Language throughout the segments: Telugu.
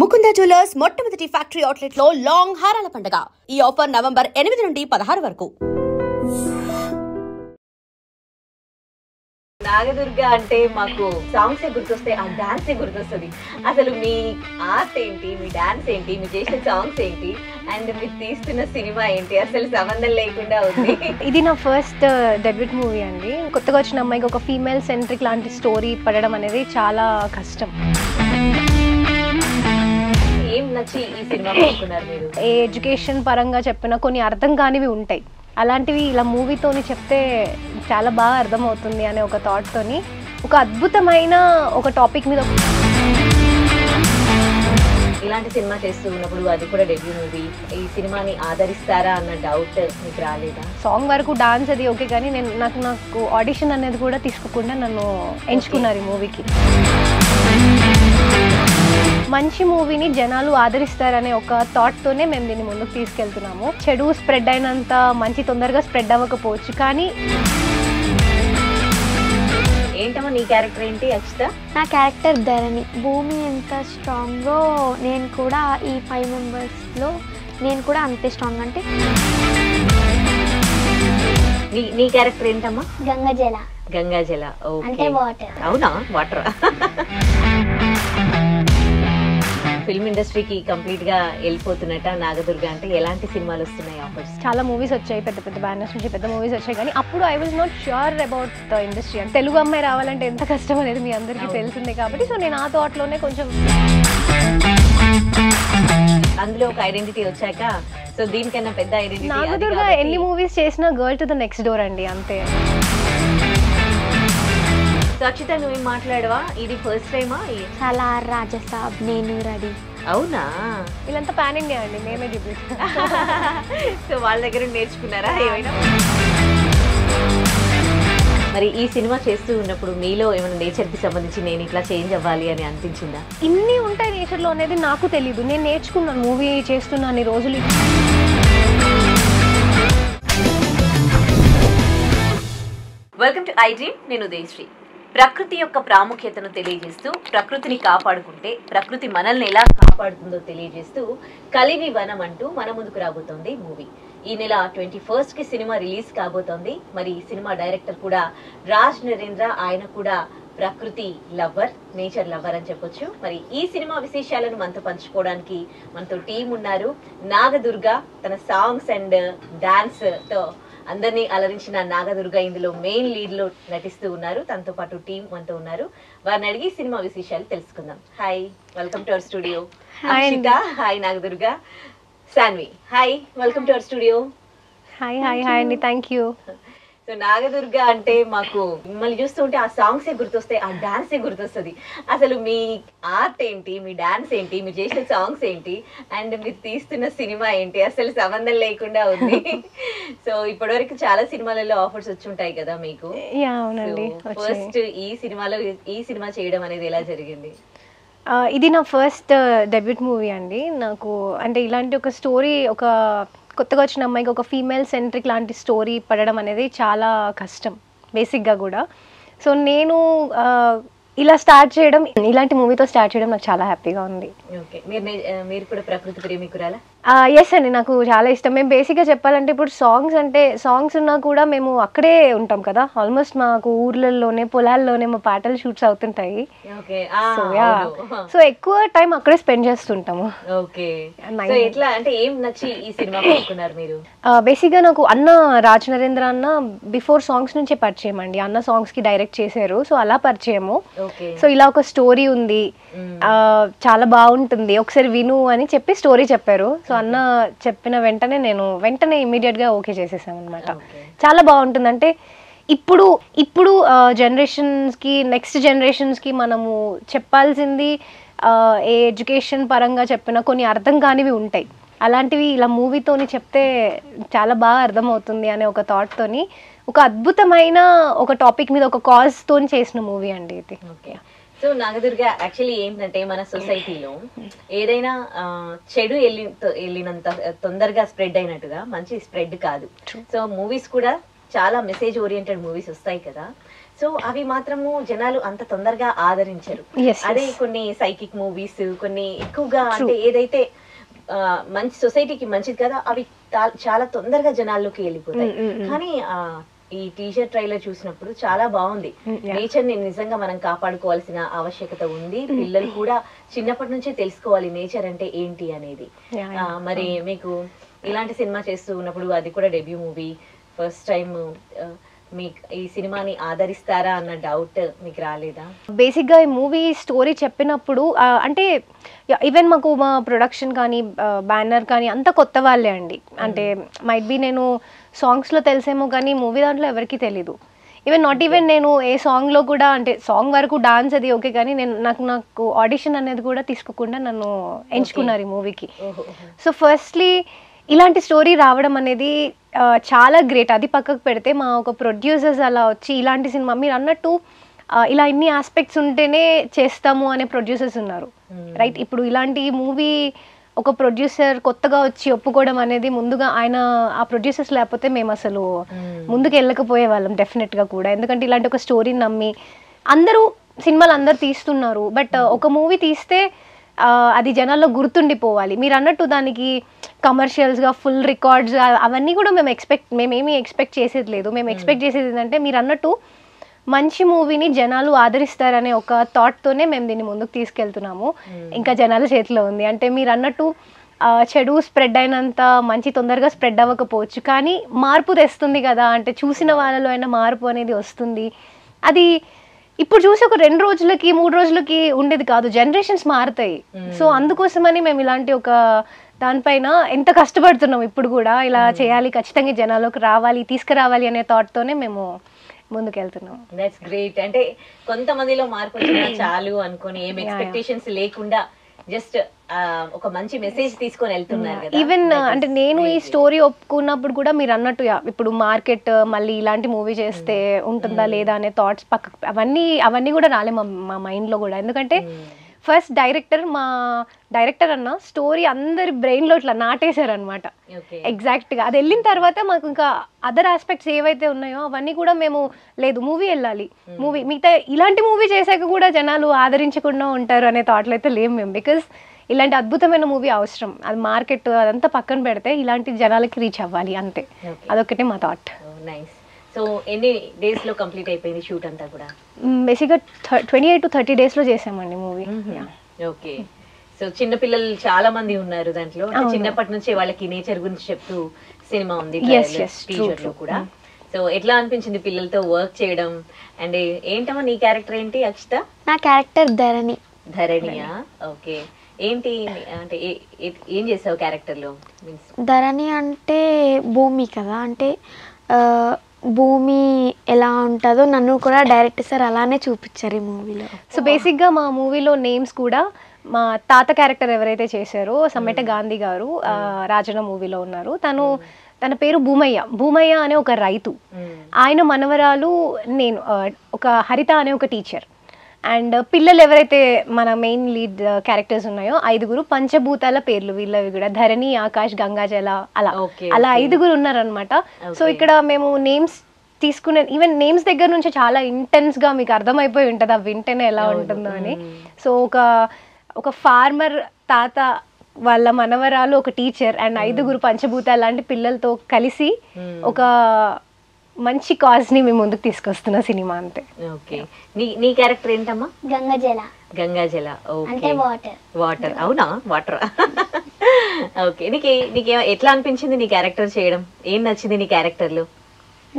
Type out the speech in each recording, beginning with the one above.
ముకుంద జ్యువెలర్స్ మొట్టమొదటి ఫ్యాక్టరీ అవుట్లెట్ లో లాంగ్ హారాల పండుగ. ఈ ఆఫర్ నవంబర్ 8 నుండి 16 వరకు. నాగదుర్గ అంటే మాకు సాంగ్స్ గుర్తొస్తాయి, ఆ డాన్స్ గుర్తొస్తుంది. అసలు మీ ఆర్ట్ ఏంటి, మీ డాన్స్ ఏంటి, మీరు చేసిన సాంగ్స్ ఏంటి, అండ్ మీరు తీస్తున్న సినిమా ఏంటి, అసలు సంబంధం లేకుండా ఉంది. ఇది నా ఫస్ట్ డెబ్యూట్ మూవీ అండి. కొత్తగా వచ్చిన అమ్మాయికి ఒక ఫీమేల్ సెంట్రిక్ లాంటి స్టోరీ పడడం అనేది చాలా కష్టం. ఏం నచ్చి ఈ సినిమా అనుకున్నారు మీరు? ఏ ఎడ్యుకేషన్ పరంగా చెప్పిన కొన్ని అర్థం కానివి ఉంటాయి, అలాంటివి ఇలా మూవీతోని చెప్తే చాలా బాగా అర్థమవుతుంది అనే ఒక థాట్తోని ఒక అద్భుతమైన ఒక టాపిక్ మీద ఇలాంటి సినిమా చేస్తూ ఉన్నప్పుడు, అది కూడా డెబ్యూ మూవీ, ఈ సినిమాని ఆదరిస్తారా అన్న డౌట్ మీకు రాలేదా? సాంగ్ వరకు డాన్స్ అది ఓకే, కానీ నాకు ఆడిషన్ అనేది కూడా తీసుకోకుండా నన్ను ఎంచుకున్నారు ఈ మూవీకి. మంచి మూవీని జనాలు ఆదరిస్తారనే ఒక థాట్తోనే మేము దీన్ని ముందుకు తీసుకెళ్తున్నాము. చెడు స్ప్రెడ్ అయినంత మంచి తొందరగా స్ప్రెడ్ అవ్వకపోవచ్చు, కానీ ఏంటమ్మా నీ క్యారెక్టర్ ఏంటి అక్షిత? నా క్యారెక్టర్ ధరణి. భూమి ఎంత స్ట్రాంగో నేను కూడా ఈ 5 మెంబర్స్లో నేను కూడా అంతే స్ట్రాంగ్. అంటే నీ క్యారెక్టర్ ఏంటమ్మా? గంగాజల. గంగాజల అంటే వాటర్. అవునా, వాటర్. ఫిల్మ్ ఇండస్ట్రీకి కంప్లీట్ గా వెళ్ళిపోతున్నట్ట నాగదుర్గ. అంటే ఎలాంటి సినిమాలు వస్తున్నాయి ఆఫర్స్? చాలా మూవీస్ వచ్చాయి, పెద్ద పెద్ద బ్యానర్స్ నుంచి పెద్ద మూవీస్ వచ్చాయి, కానీ అప్పుడు I was not sure about the industry. అంటే తెలుగు అమ్మాయి రావాలంటే ఎంత కష్టం అనేది మీ అందరికీ తెలిసిందే కాబట్టి, సో నేను ఆ థాట్లోనే కొంచెం అందులో ఒక ఐడెంటిటీ వచ్చాక, సో దీనికన్నా పెద్ద ఐడెంటిటీ నాగదుర్గ ఎన్ని మూవీస్ చేసినా girl to the next door అండి, అంతే. అక్షిత నువ్వేం మాట్లాడవా? ఇది ఫస్ట్ టైమా? చాలా రాజసాబ్, నేను రెడీ. అవునా? వీళ్ళంతా పాన్ ఇండియా అండి, మేమే డెబ్యూట్. సో వాళ్ళ దగ్గర నేర్చుకున్నారా ఏమైనా? మరి ఈ సినిమా చేస్తూ ఉన్నప్పుడు మీలో ఏమైనా నేచర్కి సంబంధించి నేను ఇట్లా చేంజ్ అవ్వాలి అని అనిపించిందా? ఇన్ని ఉంటాయి నేచర్లో అనేది నాకు తెలీదు. నేను నేర్చుకున్నాను మూవీ చేస్తున్నాను రోజులు. Welcome to I dream. నేను ఉదయశ్రీ. ప్రకృతి యొక్క ప్రాముఖ్యతను తెలియజేస్తూ, ప్రకృతిని కాపాడుకుంటే ప్రకృతి మనల్ని ఎలా కాపాడుతుందో తెలియజేస్తూ కలివి వనం అంటూ మన ముందుకు రాబోతోంది మూవీ. ఈ నెల 21st సినిమా రిలీజ్ కాబోతోంది. మరి సినిమా డైరెక్టర్ కూడా రాజ్ నరేంద్ర. ఆయన కూడా ప్రకృతి లవర్, నేచర్ లవర్ అని చెప్పొచ్చు. మరి ఈ సినిమా విశేషాలను మనతో పంచుకోవడానికి మనతో టీం ఉన్నారు. నాగదుర్గ తన సాంగ్స్ అండ్ డాన్స్ తో అందరినీ అలరించిన నాగదుర్గ ఇందులో మెయిన్ లీడ్ లో నటిస్తూ ఉన్నారు. తనతో పాటు టీం మనతో ఉన్నారు. వారిని అడిగి సినిమా విశేషాలు తెలుసుకుందాం. Hi, welcome to our studio. Akshitha hi, Nagadurga. Saanvi hi, welcome to our studio. Hi hi hi అండి, థ్యాంక్ యూ. సో నాగదుర్గ అంటే మాకు మిమ్మల్ని చూస్తుంటే ఆ సాంగ్స్ గుర్తొస్తాయి, ఆ డాన్స్ గుర్తొస్తుంది. అసలు మీ ఆర్ట్ ఏంటి, మీ డాన్స్ ఏంటి, మీరు చేసిన సాంగ్స్ ఏంటి, అండ్ మీరు తీస్తున్న సినిమా ఏంటి, అసలు సంబంధం లేకుండా ఉంది. సో ఇప్పటివరకు చాలా సినిమాలలో ఆఫర్స్ వచ్చి ఉంటాయి కదా మీకు? ఫస్ట్ ఈ సినిమా చేయడం అనేది ఎలా జరిగింది? ఇది నా ఫస్ట్ డెబ్యూట్ మూవీ అండి. నాకు అంటే ఇలాంటి ఒక స్టోరీ, ఒక కొత్తగా వచ్చిన అమ్మాయికి ఒక ఫీమేల్ సెంట్రిక్ లాంటి స్టోరీ పడడం అనేది చాలా కష్టం బేసిక్గా కూడా. సో నేను ఇలా స్టార్ట్ చేయడం, ఇలాంటి మూవీతో స్టార్ట్ చేయడం నాకు చాలా హ్యాపీగా ఉంది. ఓకే, మీరు కూడా ప్రకృతి ప్రేమికురాలా? ఎస్ అండి, నాకు చాలా ఇష్టం. మేము బేసిక్గా చెప్పాలంటే ఇప్పుడు సాంగ్స్ ఉన్నా కూడా మేము అక్కడే ఉంటాం కదా, ఆల్మోస్ట్ మాకు ఊర్లలోనే పొలాల్లోనే మా పాటలు షూట్స్ అవుతుంటాయి. సో ఎక్కువ టైం అక్కడే స్పెండ్ చేస్తుంటాము. బేసిక్గా నాకు అన్న రాజ్ నరేంద్ర అన్న బిఫోర్ సాంగ్స్ నుంచే పరిచయం అండి. అన్న సాంగ్స్ కి డైరెక్ట్ చేశారు, సో అలా పరిచయము. సో ఇలా ఒక స్టోరీ ఉంది, చాలా బాగుంటుంది, ఒకసారి విను అని చెప్పి స్టోరీ చెప్పారు. సో అన్న చెప్పిన వెంటనే ఇమీడియట్ గా ఓకే చేసేసాం అనమాట. చాలా బాగుంటుంది. అంటే ఇప్పుడు జనరేషన్స్ కి, నెక్స్ట్ జనరేషన్స్ కి మనము చెప్పాల్సింది ఏ ఎడ్యుకేషన్ పరంగా చెప్పిన కొన్ని అర్థం కానివి ఉంటాయి, అలాంటివి ఇలా మూవీతోని చెప్తే చాలా బాగా అర్థమవుతుంది అనే ఒక థాట్తోని ఒక అద్భుతమైన ఒక టాపిక్ మీద ఒక కాజ్ తోని చేసిన మూవీ అండి ఇది. సో నాగదుర్గ, యాక్చువల్లీ ఏంటంటే మన సొసైటీలో ఏదైనా చెడు వెళ్ళినంత తొందరగా స్ప్రెడ్ అయినట్టుగా మంచి స్ప్రెడ్ కాదు. సో మూవీస్ కూడా చాలా మెసేజ్ ఓరియంటెడ్ మూవీస్ వస్తాయి కదా. సో అవి మాత్రము జనాలు అంత తొందరగా ఆదరించరు. అదే కొన్ని సైకిక్ మూవీస్, కొన్ని ఎక్కువగా అంటే ఏదైతే మంచి సొసైటీకి మంచిది కదా అవి చాలా తొందరగా జనాల్లోకి వెళ్ళిపోతాయి. కానీ ఈ టీజర్ ట్రైలర్ చూసినప్పుడు చాలా బాగుంది. నేచర్ ని నిజంగా మనం కాపాడుకోవాల్సిన ఆవశ్యకత ఉంది. పిల్లలు కూడా చిన్నప్పటి నుంచే తెలుసుకోవాలి నేచర్ అంటే ఏంటి అనేది. మరి మీకు ఇలాంటి సినిమా చేస్తూ ఉన్నప్పుడు, అది కూడా డెబ్యూ మూవీ, ఫస్ట్ టైం, మీకు ఈ సినిమాని ఆదరిస్తారా అన్న డౌట్ మీకు రాలేదా? బేసిక్గా ఈ మూవీ స్టోరీ చెప్పినప్పుడు అంటే ఈవెన్ మాకు మా ప్రొడక్షన్ కానీ బ్యానర్ కానీ అంతా కొత్త వాళ్ళే అండి. అంటే మైట్ బి నేను సాంగ్స్లో తెలిసేమో కానీ మూవీ దాంట్లో ఎవరికి తెలీదు. ఈవెన్ నాట్ ఈవెన్ నేను ఏ సాంగ్లో కూడా, అంటే సాంగ్ వరకు డాన్స్ అది ఓకే, కానీ నేను నాకు ఆడిషన్ అనేది కూడా తీసుకోకుండా నన్ను ఎంచుకున్నారు ఈ మూవీకి. సో ఫస్ట్లీ ఇలాంటి స్టోరీ రావడం అనేది చాలా గ్రేట్. అది పక్కకు పెడితే మా ఒక ప్రొడ్యూసర్స్ అలా వచ్చి ఇలాంటి సినిమా మీరు అన్నట్టు ఇలా ఇన్ని ఆస్పెక్ట్స్ ఉంటేనే చేస్తాము అనే ప్రొడ్యూసర్స్ ఉన్నారు, రైట్? ఇప్పుడు ఇలాంటి మూవీ ఒక ప్రొడ్యూసర్ కొత్తగా వచ్చి ఒప్పుకోవడం అనేది ముందుగా ఆయన ఆ ప్రొడ్యూసర్స్ లేకపోతే మేము అసలు ముందుకు వెళ్ళకపోయే వాళ్ళం డెఫినెట్గా కూడా. ఎందుకంటే ఇలాంటి ఒక స్టోరీని నమ్మి అందరూ సినిమాలు అందరు తీస్తున్నారు, బట్ ఒక మూవీ తీస్తే అది జనాల్లో గుర్తుండిపోవాలి. మీరు అన్నట్టు దానికి కమర్షియల్స్గా ఫుల్ రికార్డ్స్ అవన్నీ కూడా మేమేమీ ఎక్స్పెక్ట్ చేసేది లేదు. మేము ఎక్స్పెక్ట్ చేసేది ఏంటంటే మీరు అన్నట్టు మంచి మూవీని జనాలు ఆదరిస్తారనే ఒక థాట్తోనే మేము దీన్ని ముందుకు తీసుకెళ్తున్నాము. ఇంకా జనాల చేతిలో ఉంది. అంటే మీరు అన్నట్టు చెడు స్ప్రెడ్ అయినంత మంచి తొందరగా స్ప్రెడ్ అవ్వకపోవచ్చు, కానీ మార్పు తెస్తుంది కదా. అంటే చూసిన వాళ్ళలో అయినా మార్పు అనేది వస్తుంది. అది ఇప్పుడు చూసి ఒక 2 రోజులకి 3 రోజులకి ఉండేది కాదు, జనరేషన్స్ మారుతాయి. సో అందుకోసమని మేము ఇలాంటి ఒక దానిపైన ఎంత కష్టపడుతున్నాం. ఇప్పుడు కూడా ఇలా చేయాలి, ఖచ్చితంగా జనాల్లోకి రావాలి, తీసుకురావాలి అనే థాట్తోనే మేము ముందుకెళ్తున్నాం. That's great. అంటే కొంతమందిలో మార్పు వచ్చినా చాలు అనుకొని ఏం ఎక్స్పెక్టేషన్స్ లేకుండా జస్ట్ ఒక మంచి మెసేజ్ తీసుకొని వెళ్తున్నారు కదా. ఈవెన్ అంటే నేను ఈ స్టోరీ ఒప్పుకున్నప్పుడు కూడా మీరు అన్నట్టు ఇప్పుడు మార్కెట్ మళ్ళీ ఇలాంటి మూవీ చేస్తే ఉంటుందా లేదా అనే థాట్స్ పక్క అవన్నీ కూడా రాలే మా మైండ్లో కూడా. ఎందుకంటే ఫస్ట్ మా డైరెక్టర్ అన్న స్టోరీ అందరి బ్రెయిన్లో ఇట్లా నాటేశారు అనమాట ఎగ్జాక్ట్గా. అది వెళ్ళిన తర్వాత మాకు ఇంకా అదర్ ఆస్పెక్ట్స్ ఏవైతే ఉన్నాయో అవన్నీ కూడా మేము లేదు మూవీ వెళ్ళాలి, మిగతా ఇలాంటి మూవీ చేశాక కూడా జనాలు ఆదరించకుండా ఉంటారు అనే థాట్లో అయితే లేము మేము. బికాస్ ఇలాంటి అద్భుతమైన మూవీ అవసరం. అది మార్కెట్ అదంతా పక్కన పెడితే ఇలాంటి జనాలకి రీచ్ అవ్వాలి అంతే, అదొకటే మా థాట్. నైస్. సో ఎన్ని డేస్ లో కంప్లీట్ అయిపోయింది షూట్ అంతా కూడా? బేసిక్గా 28 to 30 days లో చేసామండి మూవీ. ఓకే. సో చిన్న పిల్లలు చాలా మంది ఉన్నారు దాంట్లో, చిన్నప్పటి నుంచి వాళ్ళకి నేచర్ గురించి చెప్తూ సినిమా ఉంది టీజర్ లో కూడా. సో ఎట్లా అనిపించింది పిల్లలతో వర్క్ చేయడం? అండ్ ఏంటమ్మా నీ క్యారెక్టర్ ఏంటి అక్షిత? నా క్యారెక్టర్ ధరణి. ధరణియా? ఓకే. ఏంటి అంటే ఏం చేసావు క్యారెక్టర్ లో? ధరణి అంటే భూమి కదా, అంటే భూమి ఎలా ఉంటుందో నన్ను కూడా డైరెక్టర్ సార్ అలానే చూపించారు ఈ మూవీలో. సో బేసిక్గా మా మూవీలో నేమ్స్ కూడా మా తాత క్యారెక్టర్ ఎవరైతే చేశారో సమ్మెట గాంధీ గారు రాజన మూవీలో ఉన్నారు. తన పేరు భూమయ్య అనే ఒక రైతు. ఆయన మనవరాలు నేను, ఒక హరిత అనే ఒక టీచర్. అండ్ పిల్లలు ఎవరైతే మన మెయిన్ లీడ్ క్యారెక్టర్స్ ఉన్నాయో 5 పంచభూతాల పేర్లు వీళ్ళవి కూడా, ధరణి, ఆకాష్, గంగాజల, అలా 5 ఉన్నారనమాట. సో ఇక్కడ మేము నేమ్స్ తీసుకునే ఈవెన్ నేమ్స్ దగ్గర నుంచి చాలా ఇంటెన్స్ గా మీకు అర్థమైపోయి ఉంటుంది ఆ వింటేనే ఎలా ఉంటుందో అని. సో ఒక ఫార్మర్ తాత వాళ్ళ మనవరాలు ఒక టీచర్ అండ్ 5 పంచభూతాలు లాంటి పిల్లలతో కలిసి ఒక మంచి కాజ్ ని మేము ముందుకు తీసుకొస్తున్న సినిమా అంతే. ఓకే. నీ క్యారెక్టర్ ఏంటమ్మా? గంగాజల. ఓకే. వాటర్. అవునా? వాటర్. ఓకే. నీకే ఎట్లా అనిపించింది నీ క్యారెక్టర్ చేయడం? ఏం నచ్చింది నీ క్యారెక్టర్ లో?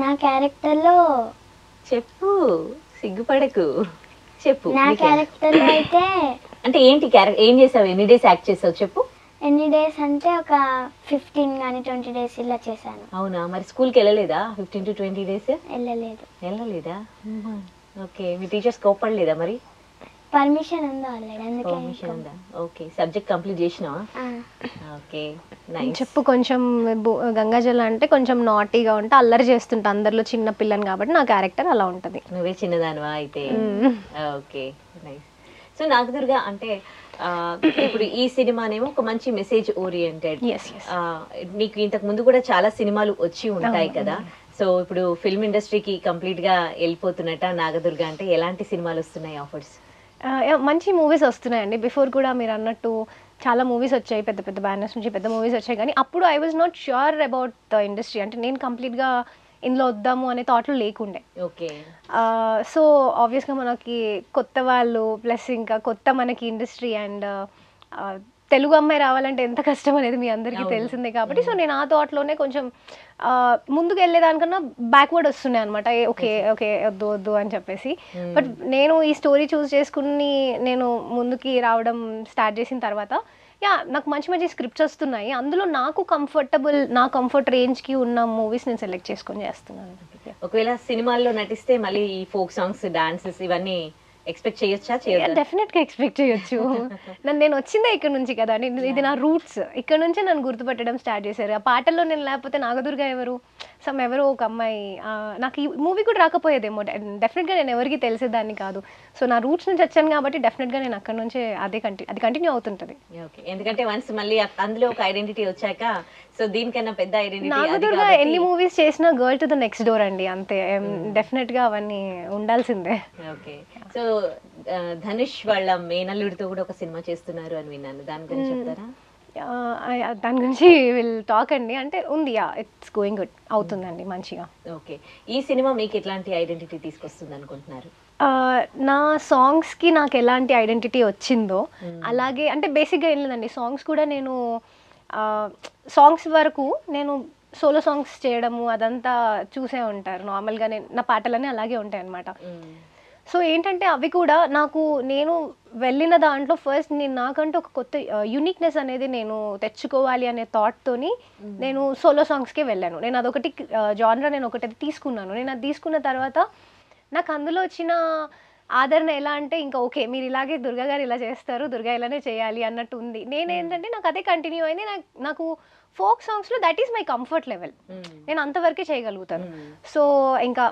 నా క్యారెక్టర్ లో చెప్పు, సిగ్గుపడకు, చెప్పు. నా క్యారెక్టర్ లో అయితే అంటే ఏంటి క్యారెక్టర్, ఏం చేసావు, ఎన్ని డేస్ యాక్ట్ చేసావు చెప్పు? ఎన్ని డేస్ అంటే ఒక 15 కానీ 20 days ఇలా చేశాను. అవునా? మరి స్కూల్కి వెళ్ళలేదా 15 to 20 days? వెళ్ళలేదా? ఓకే. మీ టీచర్స్ కోపడలేదా మరి? పర్మిషన్ ఉందా ఆల్రెడీ, అందుకే పర్మిషన్ ఉందా? ఓకే. సబ్జెక్ట్ కంప్లీట్ చేసినావా? ఓకే. నైస్. చెప్పు. కొంచెం గంగాజల అంటే కొంచెం నాటీగా ఉంటే అల్లరి చేస్తుంటా, అందరిలో చిన్న పిల్లని కాబట్టి నా క్యారెక్టర్ అలా ఉంటది. నువ్వే చిన్నదానివా అయితే? ఓకే. నైస్. సో నాగదుర్గ అంటే ఇప్పుడు ఈ సినిమానేమో ఒక మంచి మెసేజ్ ఓరియంటెడ్. నీకు ఇంతకు ముందు కూడా చాలా సినిమాలు వచ్చి ఉంటాయి కదా, సో ఇప్పుడు ఫిల్మ్ ఇండస్ట్రీకి కంప్లీట్గా వెళ్ళిపోతున్నట్ట నాగదుర్గ అంటే ఎలాంటి సినిమాలు వస్తున్నాయి ఆఫర్స్? మంచి మూవీస్ వస్తున్నాయండి. బిఫోర్ కూడా మీరు అన్నట్టు చాలా మూవీస్ వచ్చాయి, పెద్ద పెద్ద బ్యానర్స్ నుంచి పెద్ద మూవీస్ వచ్చాయి. కానీ అప్పుడు I was not sure about the industry. అంటే నేను కంప్లీట్గా ఇందులో వద్దాము అనే థాట్లో లేకుండే. ఓకే. సో ఆబ్వియస్గా మనకి కొత్త వాళ్ళు ప్లస్ ఇంకా కొత్త మనకి ఇండస్ట్రీ అండ్ తెలుగు అమ్మాయి రావాలంటే ఎంత కష్టం అనేది మీ అందరికీ తెలిసిందే. కాబట్టి సో నేను ఆ థాట్లోనే కొంచెం ముందుకు వెళ్ళేదానికన్నా బ్యాక్వర్డ్ వస్తున్నాయి అనమాట. ఓకే ఓకే వద్దు వద్దు అని చెప్పేసి. బట్ నేను ఈ స్టోరీ చూస్ చేసుకుని నేను ముందుకి రావడం స్టార్ట్ చేసిన తర్వాత నాకు మంచి మంచి స్క్రిప్ట్స్ వస్తున్నాయి. అందులో నాకు కంఫర్టబుల్, నా కంఫర్ట్ రేంజ్కి ఉన్న మూవీస్ నేను సెలెక్ట్ చేసుకొని చేస్తున్నాను. ఒకవేళ సినిమాల్లో నటిస్తే మళ్ళీ ఈ ఫోక్ సాంగ్స్, డాన్సెస్ ఇవన్నీ ఎక్స్పెక్ట్ చేయొచ్చా? డెఫినెట్గా ఎక్స్పెక్ట్ చేయొచ్చు. నేను వచ్చిందే ఇక్కడ నుంచి కదా, ఇది నా రూట్స్. ఇక్కడ నుంచే నన్ను గుర్తుపట్టడం స్టార్ట్ చేశారు. ఆ పాటల్లో నేను లేకపోతే నాగదుర్గ ఎవరు, ఎవరో ఒక అమ్మాయి. నాకు ఈ మూవీ కూడా రాకపోయేదేమో, డెఫినెట్గా నేను ఎవరికి తెలిసేదాన్ని కాదు. సో నా రూట్స్ నుంచి వచ్చాను కాబట్టి డెఫినెట్గా నేను అక్కడ నుంచే అది కంటిన్యూ అవుతుంటది. ఎందుకంటే వన్స్ మళ్ళీ అందులో ఒక ఐడెంటిటీ వచ్చాక సో దీనికన్నా పెద్ద ఐడెంటిటీ. నాగదుర్గ ఎన్ని మూవీస్ చేసినా girl to the next door అండి, అంతే. డెఫినెట్గా అవన్నీ ఉండాల్సిందే. ఓకే. సో ధనుష్ వాళ్ళ మేనల్లుడితో కూడా ఒక సినిమా చేస్తున్నారు అని విన్నాను, దాని గురించి చెప్తారా? దాని గురించి విల్ టాక్ అండి. అంటే ఉంది, ఇట్స్ గోయింగ్ గుడ్, అవుతుందండి మంచిగా. ఓకే. ఈ సినిమా మీకు ఎట్లాంటి ఐడెంటిటీ తీసుకొస్తుంది అనుకుంటున్నారు? నా సాంగ్స్కి నాకు ఎలాంటి ఐడెంటిటీ వచ్చిందో అలాగే, అంటే బేసిక్గా ఏం లేదండి, సాంగ్స్ కూడా నేను సాంగ్స్ వరకు నేను సోలో సాంగ్స్ చేయడము అదంతా చూసే ఉంటారు నార్మల్గా. నా పాటలన్నీ అలాగే ఉంటాయి అన్నమాట. సో ఏంటంటే అవి కూడా నేను వెళ్ళిన దాంట్లో ఫస్ట్ నాకంటూ ఒక కొత్త యూనిక్నెస్ అనేది నేను తెచ్చుకోవాలి అనే థాట్తోని నేను సోలో సాంగ్స్కే వెళ్ళాను. నేను అదొకటి జానరా నేను ఒకటి తీసుకున్నాను. నేను అది తీసుకున్న తర్వాత నాకు అందులో వచ్చిన ఆదరణ ఎలా అంటే, ఇంకా ఓకే మీరు ఇలాగే దుర్గా గారు ఇలా చేస్తారు, దుర్గా ఇలానే చేయాలి అన్నట్టు ఉంది. నేనేంటంటే నాకు అదే కంటిన్యూ అయింది. నాకు ఫోక్ సాంగ్స్లో that is my comfort level, నేను అంతవరకే చేయగలుగుతాను. సో ఇంకా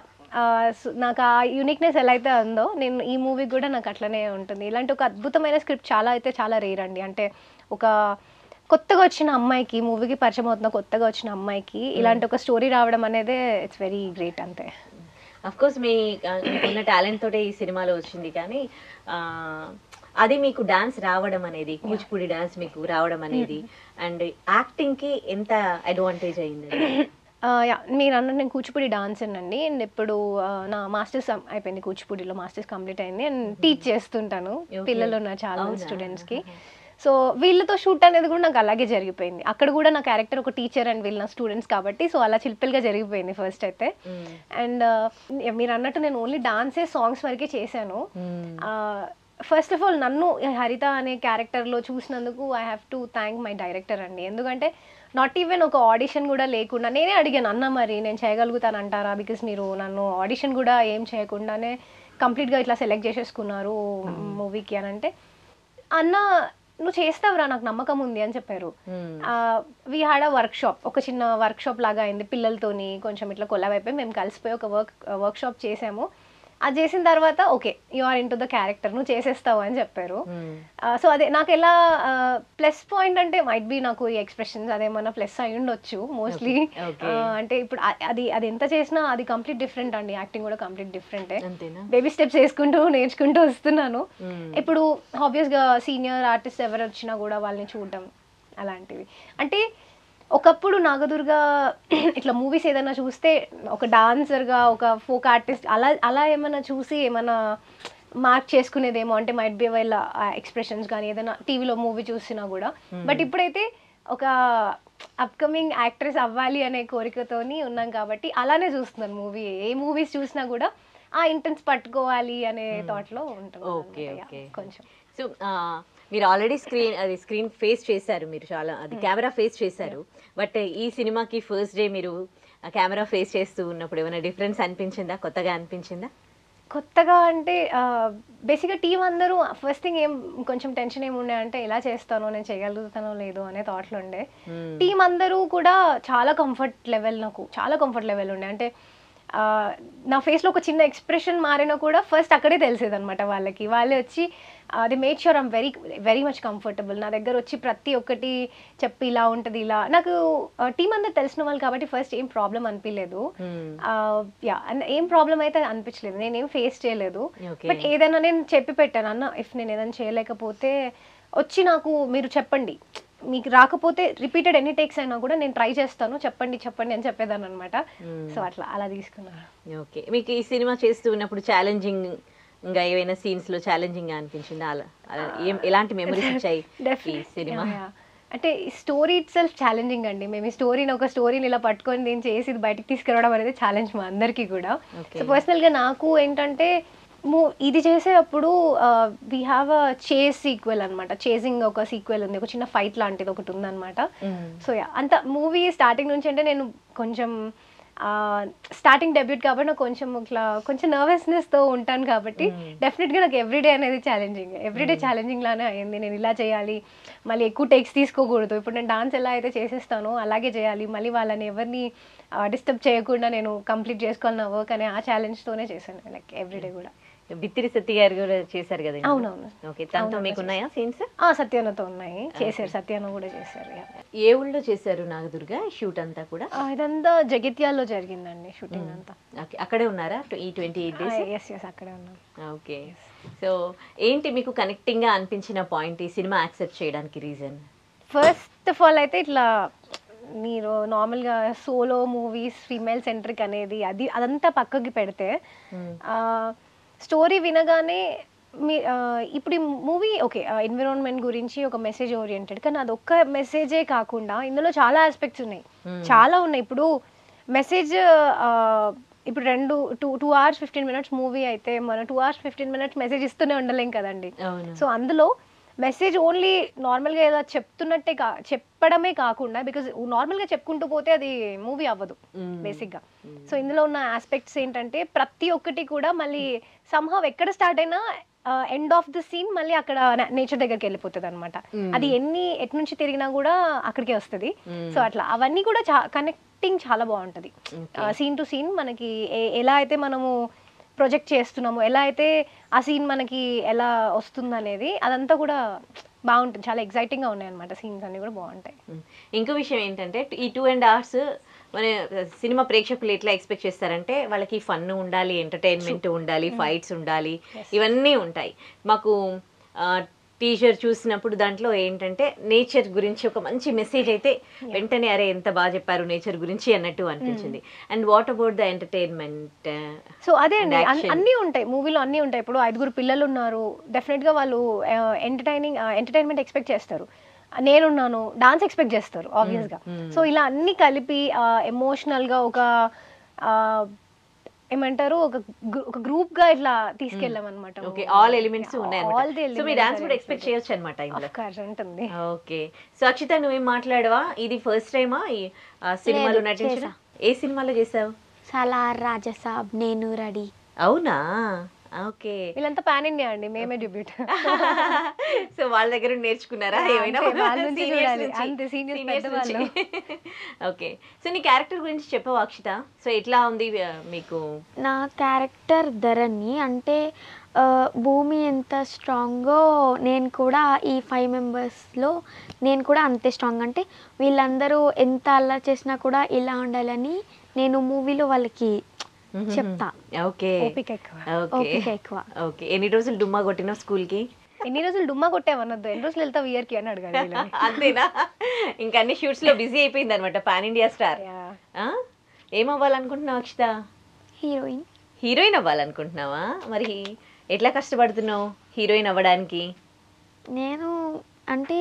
నాకు ఆ యూనిక్నెస్ ఎలా అయితే ఉందో నేను ఈ మూవీ కూడా నాకు అట్లనే ఉంటుంది. ఇలాంటి ఒక అద్భుతమైన స్క్రిప్ట్ చాలా రేర్ అండి. అంటే ఒక కొత్తగా వచ్చిన అమ్మాయికి, మూవీకి పరిచయం అవుతున్న కొత్తగా వచ్చిన అమ్మాయికి ఇలాంటి ఒక స్టోరీ రావడం అనేది ఇట్స్ వెరీ గ్రేట్, అంతే. అఫ్ కోర్స్ మీకున్న టాలెంట్ తోటే ఈ సినిమాలో వచ్చింది, కానీ అది మీకు డాన్స్ రావడం అనేది, కూచిపూడి డాన్స్ మీకు రావడం అనేది అండ్ యాక్టింగ్ కి ఎంత అడ్వాంటేజ్ అయింది? మీరు అన్న నేను కూచిపూడి డాన్స్ అండి. అండ్ ఇప్పుడు నా మాస్టర్స్ అయిపోయింది, కూచిపూడిలో మాస్టర్స్ కంప్లీట్ అయింది. అండ్ టీచ్ చేస్తుంటాను, పిల్లలు ఉన్నారు చాలా మంది స్టూడెంట్స్కి. సో వీళ్ళతో షూట్ అనేది కూడా నాకు అలాగే జరిగిపోయింది. అక్కడ కూడా నా క్యారెక్టర్ ఒక టీచర్ అండ్ వీళ్ళు నా స్టూడెంట్స్ కాబట్టి సో అలా చిల్పిల్గా జరిగిపోయింది ఫస్ట్ అయితే. అండ్ మీరు అన్నట్టు నేను ఓన్లీ డాన్సే, సాంగ్స్ వరకే చేశాను. ఫస్ట్ ఆఫ్ ఆల్ నన్ను హరిత అనే క్యారెక్టర్లో చూసినందుకు I have to thank my director అండి. ఎందుకంటే నాట్ ఈవెన్ ఒక ఆడిషన్ కూడా లేకుండా నేనే అడిగాను, అన్న మరి నేను చేయగలుగుతాను అంటారా, బికాస్ మీరు నన్ను ఆడిషన్ కూడా ఏం చేయకుండానే కంప్లీట్గా ఇట్లా సెలెక్ట్ చేసేసుకున్నారు మూవీకి అని అంటే, అన్న నువ్వు చేస్తావురా, నాకు నమ్మకం ఉంది అని చెప్పారు. వీ హ్యాడ్ అ వర్క్షాప్, ఒక చిన్న వర్క్షాప్ లాగా అయింది పిల్లలతోని, కొంచెం ఇట్లా కొలాబ్ అయిపోయి మేము కలిసిపోయి ఒక వర్క్షాప్ చేసాము. అది చేసిన తర్వాత okay you are into the character, నువ్వు చేసేస్తావు అని చెప్పారు. సో అదే నాకు ఎలా ప్లస్ పాయింట్ అంటే మైట్ బి నాకు ఈ ఎక్స్ప్రెషన్స్ అదేమన్నా ప్లస్ అయి ఉండొచ్చు మోస్ట్లీ. అంటే ఇప్పుడు అది ఎంత చేసినా అది కంప్లీట్ డిఫరెంట్ అండి, యాక్టింగ్ కూడా కంప్లీట్ డిఫరెంటే. బేబీ స్టెప్స్ వేసుకుంటూ నేర్చుకుంటూ వస్తున్నాను. ఇప్పుడు ఆబ్వియస్గా సీనియర్ ఆర్టిస్ట్ ఎవరు వచ్చినా కూడా వాళ్ళని చూడటం అలాంటివి. అంటే ఒకప్పుడు నాగదుర్గ ఇట్లా మూవీస్ ఏదైనా చూస్తే ఒక డాన్సర్గా, ఒక ఫోక్ ఆర్టిస్ట్ అలా ఏమైనా చూసి ఏమైనా మార్క్ చేసుకునేదేమో, అంటే మైట్ బి వాళ్ళ ఎక్స్ప్రెషన్స్ కానీ ఏదైనా టీవీలో మూవీ చూసినా కూడా. బట్ ఇప్పుడైతే ఒక అప్కమింగ్ యాక్ట్రెస్ అవ్వాలి అనే కోరికతోని ఉన్నాం కాబట్టి అలానే చూస్తున్నాను మూవీ. ఏ మూవీస్ చూసినా కూడా ఆ ఇంటెన్స్ పట్టుకోవాలి అనే థాట్లో ఉంటుంది కొంచెం. సో మీరు ఆల్రెడీ స్క్రీన్ ఫేస్ చేశారు, మీరు చాలా అది కెమెరా ఫేస్ చేశారు. బట్ ఈ సినిమాకి ఫస్ట్ డే మీరు కెమెరా ఫేస్ చేస్తూ ఉన్నప్పుడు ఏమైనా డిఫరెన్స్ అనిపించిందా, కొత్తగా అనిపించిందా? కొత్తగా అంటే బేసిక్గా టీం అందరూ ఫస్ట్ థింగ్ కొంచెం టెన్షన్ ఏముండే అంటే ఎలా చేస్తానో, నేను చేయగలుగుతానో లేదో అనే థాట్లు ఉండే. టీం అందరూ కూడా చాలా కంఫర్ట్ లెవెల్, నాకు చాలా కంఫర్ట్ లెవెల్ ఉండే. అంటే నా ఫేస్లో ఒక చిన్న ఎక్స్ప్రెషన్ మారినా కూడా ఫస్ట్ అక్కడే తెలిసేది అనమాట వాళ్ళకి. వాళ్ళే వచ్చి they made sure I'm very much comfortable. నా దగ్గర వచ్చి ప్రతి ఒక్కటి చెప్పి ఇలా ఉంటుంది ఇలా. నాకు టీం అందరు తెలిసిన వాళ్ళు కాబట్టి ఫస్ట్ ఏం ప్రాబ్లం అనిపించలేదు. యా, ఏం ప్రాబ్లం అయితే అనిపించలేదు, నేనేం ఫేస్ చేయలేదు. బట్ ఏదైనా నేను చెప్పి పెట్టాను, అన్న ఇఫ్ నేను ఏదైనా చేయలేకపోతే వచ్చి నాకు మీరు చెప్పండి, మీకు రాకపోతే రిపీటెడ్ ఎన్ని టేక్స్ అయినా కూడా నేను ట్రై చేస్తాను, చెప్పండి చెప్పండి అని చెప్పేదాన్ని అనమాట. సో అలా తీసుకున్నాను. ఓకే, మీకు ఈ సినిమా చేస్తూ ఉన్నప్పుడు ఛాలెంజింగ్ ఇంకా ఏవైనా సీన్స్ లో ఛాలెంజింగ్ గా అనిపించిందా? అలా ఎలాంటి మెమరీస్ వచ్చాయి ఈ సినిమా? అంటే స్టోరీ ఇట్ సెల్ఫ్ ఛాలెంజింగ్ అండి. మేము ఈ స్టోరీని ఇలా పట్టుకొని దీన్ని చేసి ఇది బయటకు తీసుకురావడం అనేది ఛాలెంజ్ మా అందరికీ కూడా. సో పర్సనల్గా నాకు ఏంటంటే ఇది చేసేటప్పుడు we have a chase sequel అనమాట. చేజింగ్ ఒక సీక్వెల్ ఉంది, ఒక చిన్న ఫైట్ లాంటిది ఒకటి ఉందన్నమాట. సో అంత మూవీ స్టార్టింగ్ నుంచి అంటే నేను కొంచెం స్టార్టింగ్ డెబ్యూట్ కాబట్టి నాకు కొంచెం నర్వస్నెస్తో ఉంటాను కాబట్టి డెఫినెట్గా నాకు ఎవ్రీడే అనేది ఎవ్రీడే ఛాలెంజింగ్ లానే అయింది. నేను ఇలా చేయాలి, మళ్ళీ ఎక్కువ టేక్స్ తీసుకోకూడదు. ఇప్పుడు నేను డాన్స్ ఎలా అయితే చేసేస్తానో అలాగే చేయాలి, మళ్ళీ వాళ్ళని ఎవరిని డిస్టర్బ్ చేయకుండా నేను కంప్లీట్ చేసుకోవాలి నా వర్క్ అనే ఆ ఛాలెంజ్తోనే చేశాను లైక్ ఎవ్రీడే కూడా. బిత్తిరి సత్య గారు కూడా చేశారు కదా? అవునవును. ఓకే, తనతో మీకు ఉన్నాయా సీన్స్? సత్యానతో ఉన్నాయి, చేశారు. సత్యాన కూడా చేశారు. ఏ ఊళ్ళో చేశారు నాగదుర్గ షూట్ అంతా కూడా? ఇదంతా జగిత్యాల్లో జరిగిందండి షూటింగ్ అంతా. ఓకే, అక్కడే ఉన్నారా ఈ 28 days? ఎస్ అక్కడే ఉన్నాం. ఓకే, సో ఏంటి మీకు కనెక్టింగ్ గా అనిపించిన పాయింట్ ఈ సినిమా యాక్సెప్ట్ చేయడానికి రీజన్? ఫస్ట్ ఆఫ్ ఆల్ అయితే ఇట్లా మీరు నార్మల్గా సోలో మూవీస్ ఫీమేల్ సెంట్రిక్ అనేది అదంతా పక్కకి పెడితే స్టోరీ వినగానే ఇప్పుడు ఈ మూవీ ఓకే ఎన్విరాన్మెంట్ గురించి ఒక మెసేజ్ ఓరియంటెడ్, కానీ అది ఒక్క మెసేజే కాకుండా ఇందులో చాలా ఆస్పెక్ట్స్ ఉన్నాయి, చాలా ఉన్నాయి. ఇప్పుడు మెసేజ్ ఇప్పుడు 2 hours 15 minutes మూవీ అయితే మనం 2 hours 15 minutes మెసేజ్ ఇస్తూనే ఉండలేం కదండి. సో అందులో మెసేజ్ ఓన్లీ నార్మల్గా ఏదో చెప్పడమే కాకుండా, బికాజ్ నార్మల్గా చెప్పుకుంటూ పోతే అది మూవీ అవ్వదు బేసిక్గా. సో ఇందులో ఉన్న ఆస్పెక్ట్స్ ఏంటంటే ప్రతి ఒక్కటి కూడా మళ్ళీ సంహవ్ ఎక్కడ స్టార్ట్ అయినా ఎండ్ ఆఫ్ ద సీన్ మళ్ళీ అక్కడ నేచర్ దగ్గరికి వెళ్ళిపోతుంది అనమాట. అది ఎటు నుంచి తిరిగినా కూడా అక్కడికే వస్తుంది. సో అట్లా అవన్నీ కూడా కనెక్టింగ్ చాలా బాగుంటుంది. సీన్ టు సీన్ మనకి ఎలా అయితే మనము ప్రొజెక్ట్ చేస్తున్నాము, ఎలా అయితే ఆ సీన్ మనకి ఎలా వస్తుంది అనేది అదంతా కూడా బాగుంటుంది. చాలా ఎక్సైటింగ్గా ఉన్నాయి అనమాట, సీన్స్ అన్ని కూడా బాగుంటాయి. ఇంకో విషయం ఏంటంటే ఈ 2.5 hours మన సినిమా ప్రేక్షకులు ఎట్లా ఎక్స్పెక్ట్ చేస్తారంటే వాళ్ళకి ఫన్ ఉండాలి, ఎంటర్టైన్మెంట్ ఉండాలి, ఫైట్స్ ఉండాలి, ఇవన్నీ ఉంటాయి. మాకు టీజర్ చూసినప్పుడు దాంట్లో ఏంటంటే నేచర్ గురించి ఒక మంచి మెసేజ్ అయితే వెంటనే అరే ఎంత బాగా చెప్పారు నేచర్ గురించి అన్నట్టు అనిపించింది. And what about the entertainment? So అదే అండి, అన్నీ ఉంటాయి మూవీలో, అన్నీ ఉంటాయి. ఇప్పుడు 5 పిల్లలు ఉన్నారు, డెఫినెట్గా వాళ్ళు ఎంటర్టైన్మెంట్ ఎక్స్పెక్ట్ చేస్తారు. నేనున్నాను, డాన్స్ ఎక్స్పెక్ట్ చేస్తారు ఆబ్వియస్గా. సో ఇలా అన్ని కలిపి ఎమోషనల్గా ఒక ఏమంటారు ఒక గ్రూప్ గా ఇట్లా తీసుకెళ్ళాం అనమాట. ఓకే, ఆల్ ఎలిమెంట్స్ ఉన్నాయి. సో మీ డాన్స్ కూడా ఎక్స్పెక్ట్ చేయొచ్చు అనమాట ఇందులో. ఉంటుంది. ఓకే, సో అక్షిత నువ్వేం మాట్లాడవా? ఇది ఫస్ట్ టైమా ఈ సినిమాలో నటించిన? ఏ సినిమాలో చేసావు? సలార్, రాజసాబ్, నేను రెడీ. అవునా? ఓకే, వీళ్ళంతా పాన్ ఇండియా అండి, మేమే డెబ్యూట్. సో వాళ్ళ దగ్గర నేర్చుకున్నారా ఏమైనా? ఓకే, సో నీ క్యారెక్టర్ గురించి చెప్పవు అక్షిత. సో ఎట్లా ఉంది మీకు? నా క్యారెక్టర్ ధరణి అంటే భూమి ఎంత స్ట్రాంగో నేను కూడా ఈ 5 members నేను కూడా అంతే స్ట్రాంగ్. అంటే వీళ్ళందరూ ఎంత అల్లరి చేసినా కూడా ఇలా ఉండాలని నేను మూవీలో వాళ్ళకి చెప్తా. ఓకే, ఓపిక ఎక్కువ. ఓకే, ఎన్ని రోజులు డుమ్మా కొట్టినావు స్కూల్ కి? ఎన్ని రోజులు డుమ్మా కొట్టావన్నద్దు, ఎన్ని రోజులు వెళ్తావు ఇయర్ కి అని అడగాలి. అంతేనా? ఇంకా అన్ని షూట్స్ లో బిజీ అయిపోయింది అనమాట. Pan India star. ఏమవ్వాలనుకుంటున్నావు అక్షిత? హీరోయిన్ అవ్వాలనుకుంటున్నావా? మరి ఎట్లా కష్టపడుతున్నావు హీరోయిన్ అవ్వడానికి? నేను అంటే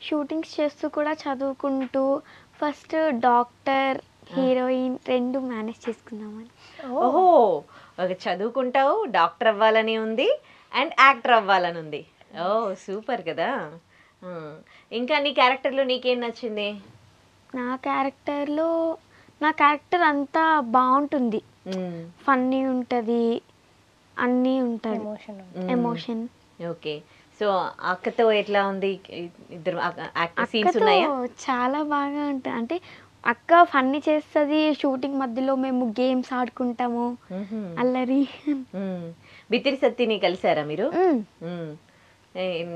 షూటింగ్స్ చేస్తూ కూడా చదువుకుంటూ ఫస్ట్ డాక్టర్ హీరోయిన్ 2 మేనేజ్ చేసుకుందామని. ఓహో, చదువుకుంటావు, డాక్టర్ అవ్వాలని ఉంది అండ్ యాక్టర్ అవ్వాలని ఉంది. ఓ సూపర్ కదా. ఇంకా నీ క్యారెక్టర్లో నీకేం నచ్చింది? నా క్యారెక్టర్ అంతా బాగుంటుంది, ఫన్నీ ఉంటుంది, అన్నీ ఉంటుంది, ఎమోషన్. ఓకే, సో అక్కతో ఎట్లా ఉంది? ఇద్దరు సీన్స్ ఉన్నాయా? చాలా బాగా ఉంటుంది. అంటే అక్క ఫన్నీ చేస్తుంది, షూటింగ్ మధ్యలో మేము గేమ్స్ ఆడుకుంటాము, అల్లరి. బిత్తిరి సత్తిని కలిసారా మీరు?